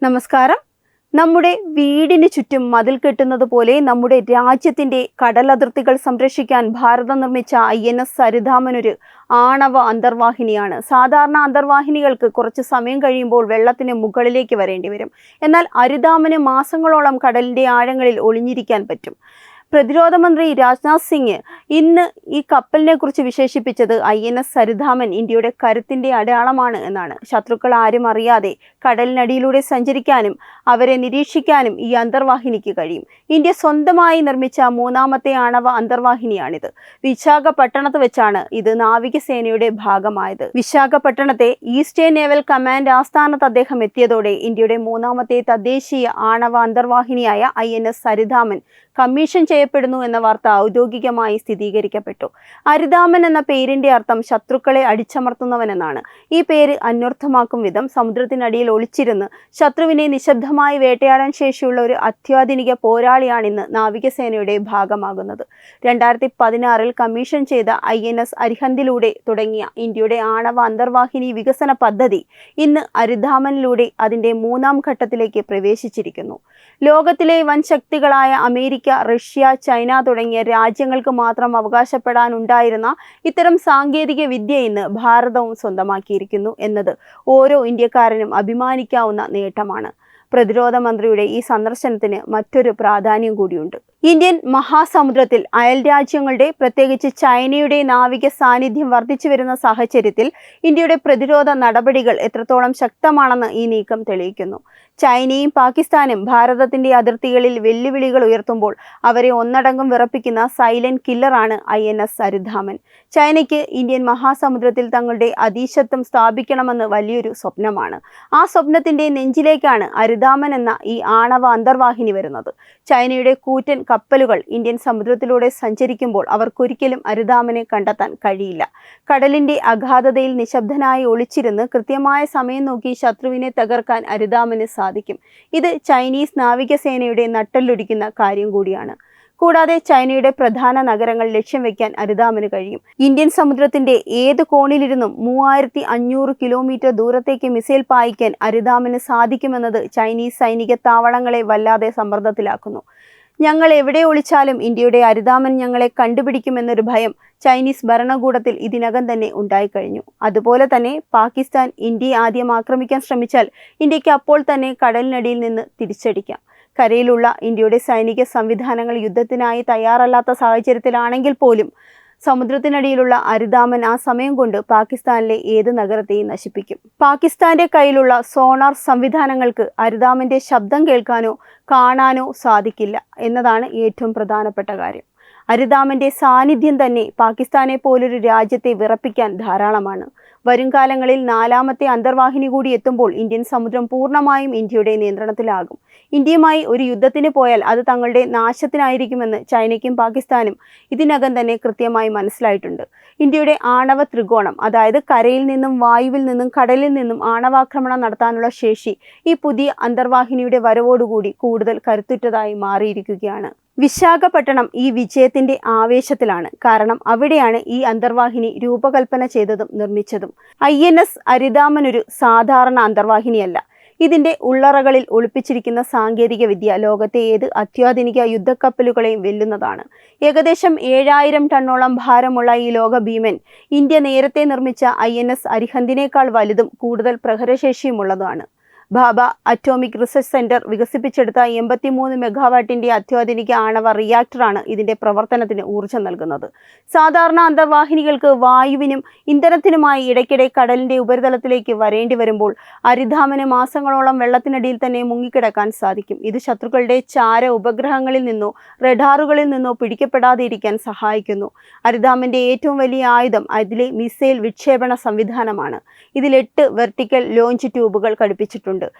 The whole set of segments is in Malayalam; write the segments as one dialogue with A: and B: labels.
A: നമസ്കാരം. നമ്മുടെ വീടിന് ചുറ്റും മതിൽ കെട്ടുന്നത് പോലെ നമ്മുടെ രാജ്യത്തിന്റെ കടലതിർത്തികൾ സംരക്ഷിക്കാൻ ഭാരതം നിർമ്മിച്ച INS സരിതാമൻ ഒരു ആണവ അന്തർവാഹിനിയാണ്. സാധാരണ അന്തർവാഹിനികൾക്ക് കുറച്ച് സമയം കഴിയുമ്പോൾ വെള്ളത്തിന് മുകളിലേക്ക് വരേണ്ടി വരും. എന്നാൽ അരിതാമന് മാസങ്ങളോളം കടലിന്റെ ആഴങ്ങളിൽ ഒളിഞ്ഞിരിക്കാൻ പറ്റും. പ്രതിരോധ മന്ത്രി രാജ്നാഥ് സിംഗ് ഇന്ന് ഈ കപ്പലിനെ കുറിച്ച് വിശേഷിപ്പിച്ചത് INS സരിതാമൻ ഇന്ത്യയുടെ കരുത്തിന്റെ അടയാളമാണ് എന്നാണ്. ശത്രുക്കൾ ആരും അറിയാതെ കടലിനടിയിലൂടെ സഞ്ചരിക്കാനും അവരെ നിരീക്ഷിക്കാനും ഈ അന്തർവാഹിനിക്ക് കഴിയും. ഇന്ത്യ സ്വന്തമായി നിർമ്മിച്ച മൂന്നാമത്തെ ആണവ അന്തർവാഹിനിയാണിത്. വിശാഖപട്ടണത്ത് വെച്ചാണ് ഇത് നാവികസേനയുടെ ഭാഗമായത്. വിശാഖപട്ടണത്തെ ഈസ്റ്റേൺ നേവൽ കമാൻഡ് ആസ്ഥാനത്ത് അദ്ദേഹം എത്തിയതോടെ ഇന്ത്യയുടെ മൂന്നാമത്തെ തദ്ദേശീയ ആണവ അന്തർവാഹിനിയായ INS സരിതാമൻ കമ്മീഷൻ ചെയ്യപ്പെടുന്നു എന്ന വാർത്ത ഔദ്യോഗികമായി സ്ഥിരീകരിക്കപ്പെട്ടു. അരിതാമൻ എന്ന പേരിന്റെ അർത്ഥം ശത്രുക്കളെ അടിച്ചമർത്തുന്നവൻ എന്നാണ്. ഈ പേര് അന്വർത്ഥമാക്കും വിധം സമുദ്രത്തിനടിയിൽ ഒളിച്ചിരുന്ന് ശത്രുവിനെ നിശബ്ദമായി വേട്ടയാടാൻ ശേഷിയുള്ള ഒരു അത്യാധുനിക പോരാളിയാണിന്ന് നാവികസേനയുടെ ഭാഗമാകുന്നത്. 2016 കമ്മീഷൻ ചെയ്ത INS അരിഹന്തിലൂടെ തുടങ്ങിയ ഇന്ത്യയുടെ ആണവ അന്തർവാഹിനി വികസന പദ്ധതി ഇന്ന് അരിതാമനിലൂടെ അതിന്റെ മൂന്നാം ഘട്ടത്തിലേക്ക് പ്രവേശിച്ചിരിക്കുന്നു. ലോകത്തിലെ വൻ ശക്തികളായ അമേരിക്ക, റഷ്യ, ചൈന തുടങ്ങിയ രാജ്യങ്ങൾക്ക് മാത്രം അവകാശപ്പെടാനുണ്ടായിരുന്ന ഇത്തരം സാങ്കേതിക വിദ്യ ഇന്ന് ഭാരതവും സ്വന്തമാക്കിയിരിക്കുന്നു എന്നത് ഓരോ ഇന്ത്യക്കാരനും അഭിമാനിക്കാവുന്ന നേട്ടമാണ്. പ്രതിരോധ മന്ത്രിയുടെ ഈ സന്ദർശനത്തിന് മറ്റൊരു പ്രാധാന്യം കൂടിയുണ്ട്. ഇന്ത്യൻ മഹാസമുദ്രത്തിൽ അയൽ രാജ്യങ്ങളുടെ, പ്രത്യേകിച്ച് ചൈനയുടെ നാവിക സാന്നിധ്യം വർദ്ധിച്ചു വരുന്ന സാഹചര്യത്തിൽ ഇന്ത്യയുടെ പ്രതിരോധ നടപടികൾ എത്രത്തോളം ശക്തമാണെന്ന് ഈ നീക്കം തെളിയിക്കുന്നു. ചൈനയും പാകിസ്ഥാനും ഭാരതത്തിന്റെ അതിർത്തികളിൽ വെല്ലുവിളികൾ ഉയർത്തുമ്പോൾ അവരെ ഒന്നടങ്കം വിറപ്പിക്കുന്ന സൈലന്റ് കില്ലറാണ് INS സരിതാമൻ. ചൈനയ്ക്ക് ഇന്ത്യൻ മഹാസമുദ്രത്തിൽ തങ്ങളുടെ അധീശത്വം സ്ഥാപിക്കണമെന്ന് വലിയൊരു സ്വപ്നമാണ്. ആ സ്വപ്നത്തിന്റെ നെഞ്ചിലേക്കാണ് അരിതാമൻ എന്ന ഈ ആണവ അന്തർവാഹിനി വരുന്നത്. ചൈനയുടെ കൂറ്റൻ കപ്പലുകൾ ഇന്ത്യൻ സമുദ്രത്തിലൂടെ സഞ്ചരിക്കുമ്പോൾ അവർക്കൊരിക്കലും അരിതാമനെ കണ്ടെത്താൻ കഴിയില്ല. കടലിന്റെ അഗാധതയിൽ നിശബ്ദനായി ഒളിച്ചിരുന്ന് കൃത്യമായ സമയം നോക്കി ശത്രുവിനെ തകർക്കാൻ അരിതാമന് സാധിക്കും. ഇത് ചൈനീസ് നാവികസേനയുടെ നട്ടെല്ലൊടിക്കുന്ന കാര്യം കൂടിയാണ്. കൂടാതെ ചൈനയുടെ പ്രധാന നഗരങ്ങൾ ലക്ഷ്യം വെക്കാൻ അരിതാമന് കഴിയും. ഇന്ത്യൻ സമുദ്രത്തിന്റെ ഏത് കോണിലിരുന്നും 3500 കിലോമീറ്റർ ദൂരത്തേക്ക് മിസൈൽ പായിക്കാൻ അരിതാമന് സാധിക്കുമെന്നത് ചൈനീസ് സൈനിക താവളങ്ങളെ വല്ലാതെ സമ്മർദ്ദത്തിലാക്കുന്നു. ഞങ്ങൾ എവിടെ ഒളിച്ചാലും ഇന്ത്യയുടെ അരിതാമൻ ഞങ്ങളെ കണ്ടുപിടിക്കുമെന്നൊരു ഭയം ചൈനീസ് ഭരണകൂടത്തിൽ ഇതിനകം തന്നെ ഉണ്ടായിക്കഴിഞ്ഞു. അതുപോലെ തന്നെ പാകിസ്ഥാൻ ഇന്ത്യയെ ആദ്യം ആക്രമിക്കാൻ ശ്രമിച്ചാൽ ഇന്ത്യക്ക് അപ്പോൾ തന്നെ കടലിനടിയിൽ നിന്ന് തിരിച്ചടിക്കാം. കരയിലുള്ള ഇന്ത്യയുടെ സൈനിക സംവിധാനങ്ങൾ യുദ്ധത്തിനായി തയ്യാറല്ലാത്ത സാഹചര്യത്തിലാണെങ്കിൽ പോലും സമുദ്രത്തിനടിയിലുള്ള അരിതാമൻ ആ സമയം കൊണ്ട് പാകിസ്ഥാനിലെ ഏത് നഗരത്തെയും നശിപ്പിക്കും. പാകിസ്ഥാന്റെ കയ്യിലുള്ള സോണാർ സംവിധാനങ്ങൾക്ക് അരിതാമന്റെ ശബ്ദം കേൾക്കാനോ കാണാനോ സാധിക്കില്ല എന്നതാണ് ഏറ്റവും പ്രധാനപ്പെട്ട കാര്യം. അരിതാമന്റെ സാന്നിധ്യം തന്നെ പാകിസ്ഥാനെ പോലൊരു രാജ്യത്തെ വിറപ്പിക്കാൻ ധാരാളമാണ്. വരും കാലങ്ങളിൽ 4ാമത്തെ അന്തർവാഹിനി കൂടി എത്തുമ്പോൾ ഇന്ത്യൻ സമുദ്രം പൂർണ്ണമായും ഇന്ത്യയുടെ നിയന്ത്രണത്തിലാകും. ഇന്ത്യയുമായി ഒരു യുദ്ധത്തിന് പോയാൽ അത് തങ്ങളുടെ നാശത്തിനായിരിക്കുമെന്ന് ചൈനയ്ക്കും പാകിസ്ഥാനും ഇതിനകം തന്നെ കൃത്യമായി മനസ്സിലായിട്ടുണ്ട്. ഇന്ത്യയുടെ ആണവ ത്രികോണം, അതായത് കരയിൽ നിന്നും, വായുവിൽ നിന്നും, കടലിൽ നിന്നും ആണവാക്രമണം നടത്താനുള്ള ശേഷി ഈ പുതിയ അന്തർവാഹിനിയുടെ വരവോടുകൂടി കൂടുതൽ കരുത്തുറ്റതായി മാറിയിരിക്കുകയാണ്. വിശാഖപട്ടണം ഈ വിജയത്തിന്റെ ആവേശത്തിലാണ്. കാരണം അവിടെയാണ് ഈ അന്തർവാഹിനി രൂപകൽപ്പന ചെയ്തതും നിർമ്മിച്ചതും. INS അരിതാമൻ ഒരു സാധാരണ അന്തർവാഹിനിയല്ല. ഇതിന്റെ ഉള്ളറകളിൽ ഒളിപ്പിച്ചിരിക്കുന്ന സാങ്കേതിക വിദ്യ ലോകത്തെ ഏത് അത്യാധുനിക യുദ്ധക്കപ്പലുകളെയും വെല്ലുന്നതാണ്. ഏകദേശം 7000 ടണ്ണോളം ഭാരമുള്ള ഈ ലോക ഭീമൻ ഇന്ത്യ നേരത്തെ നിർമ്മിച്ച INS അരിഹന്തിനേക്കാൾ വലുതും കൂടുതൽ പ്രഹരശേഷിയുമുള്ളതാണ്. ഭാഭ അറ്റോമിക് റിസർച്ച് സെന്റർ വികസിപ്പിച്ചെടുത്ത 83 മെഗാവാട്ടിന്റെ അത്യാധുനിക ആണവ റിയാക്ടറാണ് ഇതിന്റെ പ്രവർത്തനത്തിന് ഊർജ്ജം നൽകുന്നത്. സാധാരണ അന്തർവാഹിനികൾക്ക് വായുവിനും ഇന്ധനത്തിനുമായി ഇടയ്ക്കിടെ കടലിന്റെ ഉപരിതലത്തിലേക്ക് വരേണ്ടി വരുമ്പോൾ അരിതാമന് മാസങ്ങളോളം വെള്ളത്തിനടിയിൽ തന്നെ മുങ്ങിക്കിടക്കാൻ സാധിക്കും. ഇത് ശത്രുക്കളുടെ ചാര ഉപഗ്രഹങ്ങളിൽ നിന്നോ റഡാറുകളിൽ നിന്നോ പിടിക്കപ്പെടാതെ ഇരിക്കാൻ സഹായിക്കുന്നു. അരിതാമന്റെ ഏറ്റവും വലിയ ആയുധം അതിലെ മിസൈൽ വിക്ഷേപണ സംവിധാനമാണ്. ഇതിൽ 8 വെർട്ടിക്കൽ ലോഞ്ച് ട്യൂബുകൾ ഘടിപ്പിച്ചിട്ടുണ്ട്.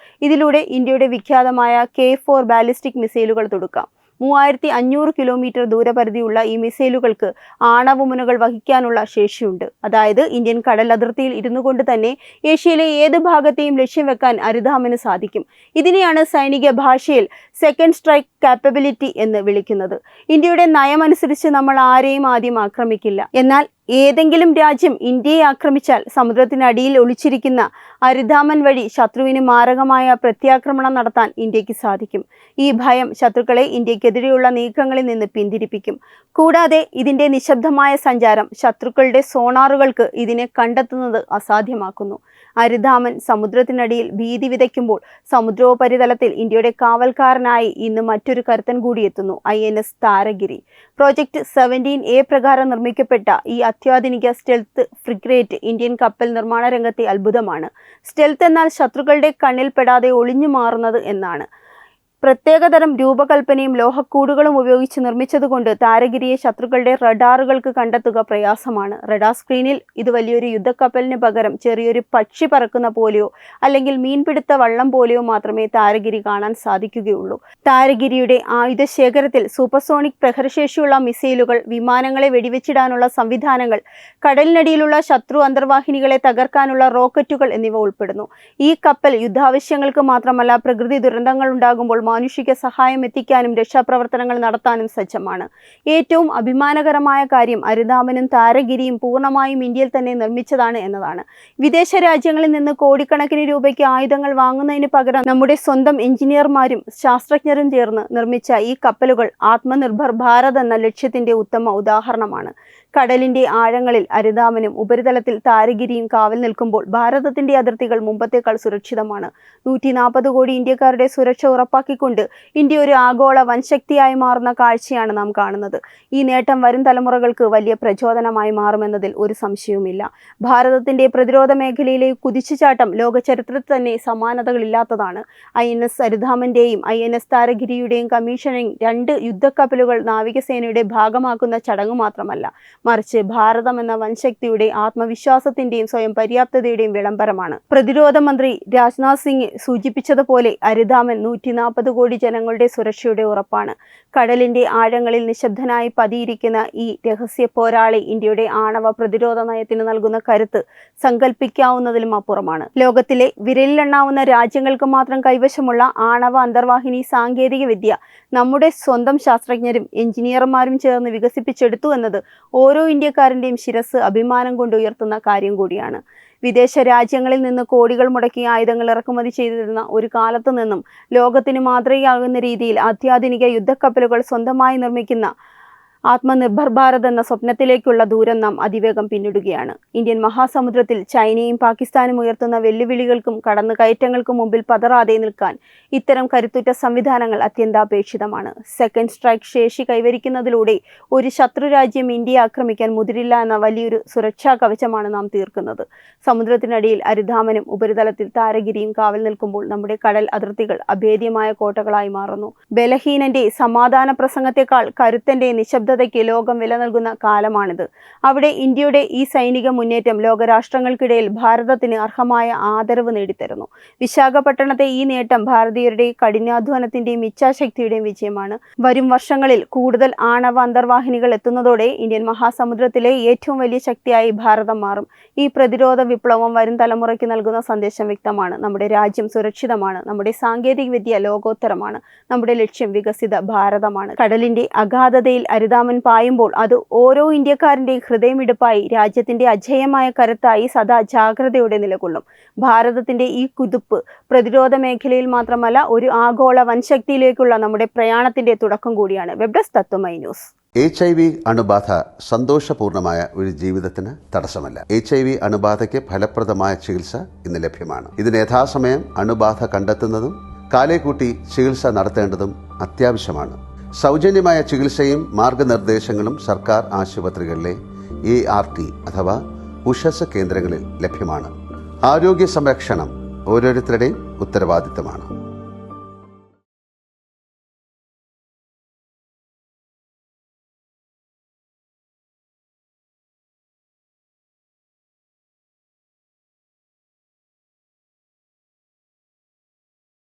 A: ഇതിലൂടെ ഇന്ത്യയുടെ വിഖ്യാതമായ K4 ബാലിസ്റ്റിക് മിസൈലുകൾ തൊടുക്കാം. 3500 കിലോമീറ്റർ ദൂരപരിധിയുള്ള ഈ മിസൈലുകൾക്ക് ആണവമുനകൾ വഹിക്കാനുള്ള ശേഷിയുണ്ട്. അതായത് ഇന്ത്യൻ കടൽ അതിർത്തിയിൽ ഇരുന്നു കൊണ്ട് തന്നെ ഏഷ്യയിലെ ഏത് ഭാഗത്തെയും ലക്ഷ്യം വെക്കാൻ അരിതാമന് സാധിക്കും. ഇതിനെയാണ് സൈനിക ഭാഷയിൽ സെക്കൻഡ് സ്ട്രൈക്ക് കാപ്പബിലിറ്റി എന്ന് വിളിക്കുന്നത്. ഇന്ത്യയുടെ നയമനുസരിച്ച് നമ്മൾ ആരെയും ആദ്യം ആക്രമിക്കില്ല. എന്നാൽ ഏതെങ്കിലും രാജ്യം ഇന്ത്യയെ ആക്രമിച്ചാൽ സമുദ്രത്തിനടിയിൽ ഒളിച്ചിരിക്കുന്ന അരിധാമൻ വഴി ശത്രുവിന് മാരകമായ പ്രത്യാക്രമണം നടത്താൻ ഇന്ത്യക്ക് സാധിക്കും. ഈ ഭയം ശത്രുക്കളെ ഇന്ത്യക്കെതിരെയുള്ള നീക്കങ്ങളിൽ നിന്ന് പിന്തിരിപ്പിക്കും. കൂടാതെ ഇതിന്റെ നിശബ്ദമായ സഞ്ചാരം ശത്രുക്കളുടെ സോണാറുകൾക്ക് ഇതിനെ കണ്ടെത്തുന്നത് അസാധ്യമാക്കുന്നു. അരിധാമൻ സമുദ്രത്തിനടിയിൽ ഭീതി വിതയ്ക്കുമ്പോൾ സമുദ്രോപരിതലത്തിൽ ഇന്ത്യയുടെ കാവൽക്കാരനായി ഇന്ന് മറ്റൊരു കരുത്തൻ കൂടി എത്തുന്നു. INS താരഗിരി. പ്രോജക്ട് 17A പ്രകാരം നിർമ്മിക്കപ്പെട്ട ഈ അത്യാധുനിക സ്റ്റെൽത്ത് ഫ്രിഗേറ്റ് ഇന്ത്യൻ കപ്പൽ നിർമ്മാണ രംഗത്തെ അത്ഭുതമാണ്. സ്റ്റെൽത്ത് എന്നാൽ ശത്രുക്കളുടെ കണ്ണിൽ പെടാതെ ഒളിഞ്ഞു മാറുന്നത് എന്നാണ്. പ്രത്യേകതരം രൂപകൽപ്പനയും ലോഹക്കൂടുകളും ഉപയോഗിച്ച് നിർമ്മിച്ചതുകൊണ്ട് താരഗിരിയെ ശത്രുക്കളുടെ റഡാറുകൾക്ക് കണ്ടെത്തുക പ്രയാസമാണ്. റഡാർ സ്ക്രീനിൽ ഇത് വലിയൊരു യുദ്ധക്കപ്പലിന് പകരം ചെറിയൊരു പക്ഷി പറക്കുന്ന പോലെയോ അല്ലെങ്കിൽ മീൻപിടുത്ത വള്ളം പോലെയോ മാത്രമേ താരഗിരി കാണാൻ സാധിക്കുകയുള്ളൂ. താരഗിരിയുടെ ആയുധശേഖരത്തിൽ സൂപ്പർസോണിക് പ്രഹരശേഷിയുള്ള മിസൈലുകൾ, വിമാനങ്ങളെ വെടിവെച്ചിടാനുള്ള സംവിധാനങ്ങൾ, കടലിനടിയിലുള്ള ശത്രു അന്തർവാഹിനികളെ തകർക്കാനുള്ള റോക്കറ്റുകൾ എന്നിവ ഉൾപ്പെടുന്നു. ഈ കപ്പൽ യുദ്ധാവശ്യങ്ങൾക്ക് മാത്രമല്ല, പ്രകൃതി ദുരന്തങ്ങൾ ഉണ്ടാകുമ്പോൾ മാനുഷിക സഹായം എത്തിക്കാനും രക്ഷാപ്രവർത്തനങ്ങൾ നടത്താനും സജ്ജമാണ്. ഏറ്റവും അഭിമാനകരമായ കാര്യം അരിധാമനും താരഗിരിയും പൂർണ്ണമായും ഇന്ത്യയിൽ തന്നെ നിർമ്മിച്ചതാണ് എന്നതാണ്. വിദേശ രാജ്യങ്ങളിൽ നിന്ന് കോടിക്കണക്കിന് രൂപയ്ക്ക് ആയുധങ്ങൾ വാങ്ങുന്നതിന് പകരം നമ്മുടെ സ്വന്തം എഞ്ചിനീയർമാരും ശാസ്ത്രജ്ഞരും ചേർന്ന് നിർമ്മിച്ച ഈ കപ്പലുകൾ ആത്മനിർഭർ ഭാരത് എന്ന ലക്ഷ്യത്തിന്റെ ഉത്തമ ഉദാഹരണമാണ്. കടലിന്റെ ആഴങ്ങളിൽ അരിധാമനും ഉപരിതലത്തിൽ താരഗിരിയും കാവൽ നിൽക്കുമ്പോൾ ഭാരതത്തിന്റെ അതിർത്തികൾ മുമ്പത്തേക്കാൾ സുരക്ഷിതമാണ്. 140 കോടി ഇന്ത്യക്കാരുടെ സുരക്ഷ ഉറപ്പാക്കിക്കൊണ്ട് ഇന്ത്യ ഒരു ആഗോള വൻശക്തിയായി മാറുന്ന കാഴ്ചയാണ് നാം കാണുന്നത്. ഈ നേട്ടം വരും തലമുറകൾക്ക് വലിയ പ്രചോദനമായി മാറുമെന്നതിൽ ഒരു സംശയവുമില്ല. ഭാരതത്തിന്റെ പ്രതിരോധ മേഖലയിലെ കുതിച്ചുചാട്ടം ലോക ചരിത്രത്തിൽ തന്നെ സമാനതകളില്ലാത്തതാണ്. INS അരിധാമന്റെയും INS താരഗിരിയുടെയും കമ്മീഷനിങ് 2 യുദ്ധക്കപ്പലുകൾ നാവികസേനയുടെ ഭാഗമാക്കുന്ന ചടങ്ങ് മാത്രമല്ല, മറിച്ച് ഭാരതം എന്ന വൻശക്തിയുടെ ആത്മവിശ്വാസത്തിന്റെയും സ്വയം പര്യാപ്തതയുടെയും വിളംബരമാണ്. പ്രതിരോധ മന്ത്രി രാജ്നാഥ് സിംഗ് സൂചിപ്പിച്ചതുപോലെ അരിധാമൻ 140 കോടി ജനങ്ങളുടെ സുരക്ഷയുടെ ഉറപ്പാണ്. കടലിന്റെ ആഴങ്ങളിൽ നിശബ്ദനായി പതിയിരിക്കുന്ന ഈ രഹസ്യ പോരാളി ഇന്ത്യയുടെ ആണവ പ്രതിരോധ നയത്തിന് നൽകുന്ന കരുത്ത് സങ്കല്പിക്കാവുന്നതിലും അപ്പുറമാണ്. ലോകത്തിലെ വിരലിലെണ്ണാവുന്ന രാജ്യങ്ങൾക്ക് മാത്രം കൈവശമുള്ള ആണവ അന്തർവാഹിനി സാങ്കേതിക വിദ്യ നമ്മുടെ സ്വന്തം ശാസ്ത്രജ്ഞരും എഞ്ചിനീയർമാരും ചേർന്ന് വികസിപ്പിച്ചെടുത്തു എന്നത് ഓരോ ഇന്ത്യക്കാരൻ്റെയും ശിരസ് അഭിമാനം കൊണ്ട് ഉയർത്തുന്ന കാര്യം കൂടിയാണ്. വിദേശ രാജ്യങ്ങളിൽ നിന്ന് കോടികൾ മുടക്കി ആയുധങ്ങൾ ഇറക്കുമതി ചെയ്തിരുന്ന ഒരു കാലത്തു നിന്നും ലോകത്തിന് മാതൃകയാകുന്ന രീതിയിൽ അത്യാധുനിക യുദ്ധക്കപ്പലുകൾ സ്വന്തമായി നിർമ്മിക്കുന്ന ആത്മനിർഭർ ഭാരത് എന്ന സ്വപ്നത്തിലേക്കുള്ള ദൂരം നാം അതിവേഗം പിന്നിടുകയാണ്. ഇന്ത്യൻ മഹാസമുദ്രത്തിൽ ചൈനയും പാകിസ്ഥാനും ഉയർത്തുന്ന വെല്ലുവിളികൾക്കും കടന്നുകയറ്റങ്ങൾക്കും മുമ്പിൽ പതറാതെ നിൽക്കാൻ ഇത്തരം കരുത്തുറ്റ സംവിധാനങ്ങൾ അത്യന്താപേക്ഷിതമാണ്. സെക്കൻഡ് സ്ട്രൈക്ക് ശേഷി കൈവരിക്കുന്നതിലൂടെ ഒരു ശത്രു രാജ്യം ഇന്ത്യയെ ആക്രമിക്കാൻ മുതിരില്ല എന്ന വലിയൊരു സുരക്ഷാ കവചമാണ് നാം തീർക്കുന്നത്. സമുദ്രത്തിനടിയിൽ അരിധാമനും ഉപരിതലത്തിൽ താരഗിരിയും കാവൽ നിൽക്കുമ്പോൾ നമ്മുടെ കടൽ അതിർത്തികൾ അഭേദ്യമായ കോട്ടകളായി മാറുന്നു. ബലഹീനന്റെ സമാധാന പ്രസംഗത്തെക്കാൾ കരുത്തന്റെ നിശബ്ദതയ്ക്ക് ലോകം വില നൽകുന്ന കാലമാണിത്. അവിടെ ഇന്ത്യയുടെ ഈ സൈനിക മുന്നേറ്റം ലോകരാഷ്ട്രങ്ങൾക്കിടയിൽ ഭാരതത്തിന് അർഹമായ ആദരവ് നേടിത്തരുന്നു. വിശാഖപട്ടണത്തെ ഈ നേട്ടം ഭാരതീയരുടെ കഠിനാധ്വാനത്തിന്റെയും ഇച്ഛാശക്തിയുടെയും വിജയമാണ്. വരും വർഷങ്ങളിൽ കൂടുതൽ ആണവ അന്തർവാഹിനികൾ എത്തുന്നതോടെ ഇന്ത്യൻ മഹാസമുദ്രത്തിലെ ഏറ്റവും വലിയ ശക്തിയായി ഭാരതം മാറും. ഈ പ്രതിരോധ വിപ്ലവം വരും തലമുറയ്ക്ക് നൽകുന്ന സന്ദേശം വ്യക്തമാണ്. നമ്മുടെ രാജ്യം സുരക്ഷിതമാണ്. നമ്മുടെ സാങ്കേതിക വിദ്യ ലോകോത്തരമാണ്. നമ്മുടെ ലക്ഷ്യം വികസിത ഭാരതമാണ്. കടലിന്റെ അഗാധതയിൽ അരിധാമൻ പായുമ്പോൾ അത് ഓരോ ഇന്ത്യക്കാരൻ്റെയും ഹൃദയമിടിപ്പായി, രാജ്യത്തിന്റെ അജേയമായ കരുത്തായി സദാ ജാഗ്രതയോടെ നിലകൊള്ളും. ഭാരതത്തിന്റെ ഈ കുതിപ്പ് പ്രതിരോധ മേഖലയിൽ മാത്രമല്ല, ഒരു ആഗോള വൻശക്തിയിലേക്കുള്ള നമ്മുടെ പ്രയാണത്തിന്റെ തുടക്കം കൂടിയാണ്. Web desk Tatwamayi news.
B: HIV അണുബാധ സന്തോഷപൂർണമായ ഒരു ജീവിതത്തിന് തടസ്സമല്ല. HIV അണുബാധയ്ക്ക് ഫലപ്രദമായ ചികിത്സ ഇന്ന് ലഭ്യമാണ്. ഇതിന് യഥാസമയം അണുബാധ കണ്ടെത്തുന്നതും കാലേക്കൂട്ടി ചികിത്സ നടത്തേണ്ടതും അത്യാവശ്യമാണ്. സൗജന്യമായ ചികിത്സയും മാർഗനിർദ്ദേശങ്ങളും സർക്കാർ ആശുപത്രികളിലെ ART അഥവാ ഉഷസ് കേന്ദ്രങ്ങളിൽ ലഭ്യമാണ്. ആരോഗ്യ സംരക്ഷണം ഓരോരുത്തരുടെയും ഉത്തരവാദിത്തമാണ്.